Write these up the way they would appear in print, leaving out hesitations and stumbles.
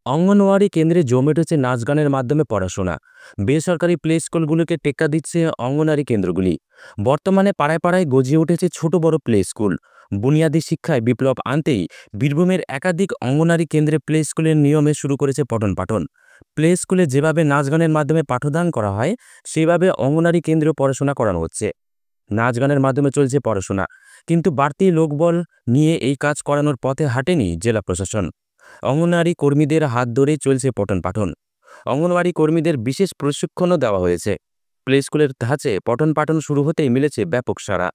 অঙ্গনওয়াড়ি কেন্দ্রে জমে উঠেছে নাচ গানের মাধ্যমে পড়াশোনা। বেসরকারি প্লে স্কুলগুলোকে টেক্কা দিচ্ছে অঙ্গনারী কেন্দ্রগুলি। বর্তমানে পাড়ায় পাড়ায় গজিয়ে উঠেছে ছোট বড় প্লে স্কুল। বুনিয়াদী শিক্ষায় বিপ্লব আনতেই বীরভূমের একাধিক অঙ্গনারী কেন্দ্রে প্লে স্কুলের নিয়মে শুরু করেছে পঠন পাঠন। প্লে স্কুলে যেভাবে নাচ গানের মাধ্যমে পাঠদান করা হয়, সেভাবে অঙ্গনারী কেন্দ্রে পড়াশোনা করানো হচ্ছে। নাচ গানের মাধ্যমে চলছে পড়াশোনা, কিন্তু বাড়তি লোকবল নিয়ে এই কাজ করানোর পথে হাঁটেনি জেলা প্রশাসন। অঙ্গনওয়াড়ি কর্মীদের হাত ধরে চলছে পঠন পাঠন। অঙ্গনওয়াড়ি কর্মীদের বিশেষ প্রশিক্ষণও দেওয়া হয়েছে। প্লে স্কুলের ধাঁচে পঠন পাঠন শুরু হতেই মিলেছে ব্যাপক সাড়া।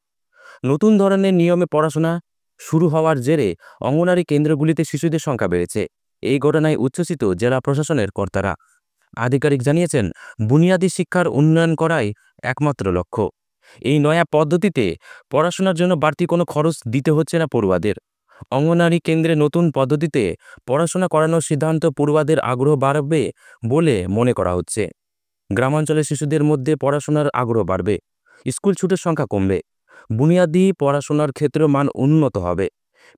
নতুন ধরনের নিয়মে পড়াশোনা শুরু হওয়ার জেরে অঙ্গনওয়াড়ি কেন্দ্রগুলিতে শিশুদের সংখ্যা বেড়েছে। এই ঘটনায় উচ্ছ্বসিত জেলা প্রশাসনের কর্তারা। আধিকারিক জানিয়েছেন, বুনিয়াদী শিক্ষার উন্নয়ন করাই একমাত্র লক্ষ্য। এই নয়া পদ্ধতিতে পড়াশোনার জন্য বাড়তি কোনো খরচ দিতে হচ্ছে না পড়ুয়াদের। অঙ্গনারী কেন্দ্রে নতুন পদ্ধতিতে পড়াশোনা করানোর সিদ্ধান্ত পড়ুয়াদের আগ্রহ বাড়বে বলে মনে করা হচ্ছে। গ্রামাঞ্চলের শিশুদের মধ্যে পড়াশোনার আগ্রহ বাড়বে, স্কুল ছুটের সংখ্যা কমবে, বুনিয়াদী পড়াশোনার ক্ষেত্রেও মান উন্নত হবে।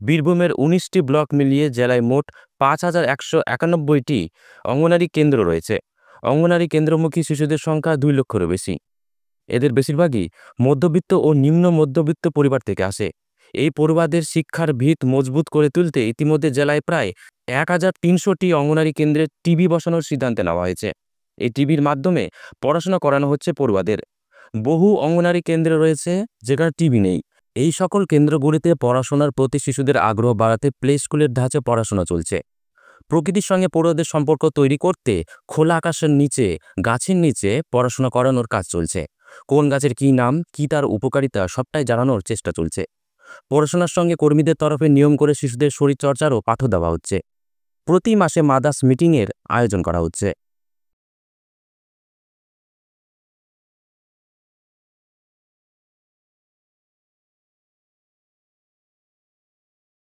বীরভূমের ১৯টি ব্লক মিলিয়ে জেলায় মোট ৫,১৯১টি অঙ্গনারী কেন্দ্র রয়েছে। অঙ্গনারী কেন্দ্রমুখী শিশুদের সংখ্যা ২ লক্ষেরও বেশি। এদের বেশিরভাগই মধ্যবিত্ত ও নিম্ন মধ্যবিত্ত পরিবার থেকে আসে। এই পড়ুয়াদের শিক্ষার ভিত মজবুত করে তুলতে ইতিমধ্যে জেলায় প্রায় ১,৩০০টি অঙ্গনারী কেন্দ্রে টিভি বসানোর সিদ্ধান্ত নেওয়া হয়েছে। এই টিভির মাধ্যমে পড়াশোনা করানো হচ্ছে পড়ুয়াদের। বহু অঙ্গনারী কেন্দ্রে রয়েছে যেখানে টিভি নেই। এই সকল কেন্দ্রগুলিতে পড়াশোনার প্রতি শিশুদের আগ্রহ বাড়াতে প্লে স্কুলের ধাঁচে পড়াশোনা চলছে। প্রকৃতির সঙ্গে পড়ুয়াদের সম্পর্ক তৈরি করতে খোলা আকাশের নিচে, গাছের নিচে পড়াশোনা করানোর কাজ চলছে। কোন গাছের কী নাম, কী তার উপকারিতা, সবটাই জানানোর চেষ্টা চলছে। পড়াশোনার সঙ্গে কর্মীদের তরফে নিয়ম করে শিশুদের শরীরচর্চারও পাঠও দেওয়া হচ্ছে। প্রতি মাসে মাদার্স মিটিংয়ের আয়োজন করা হচ্ছে।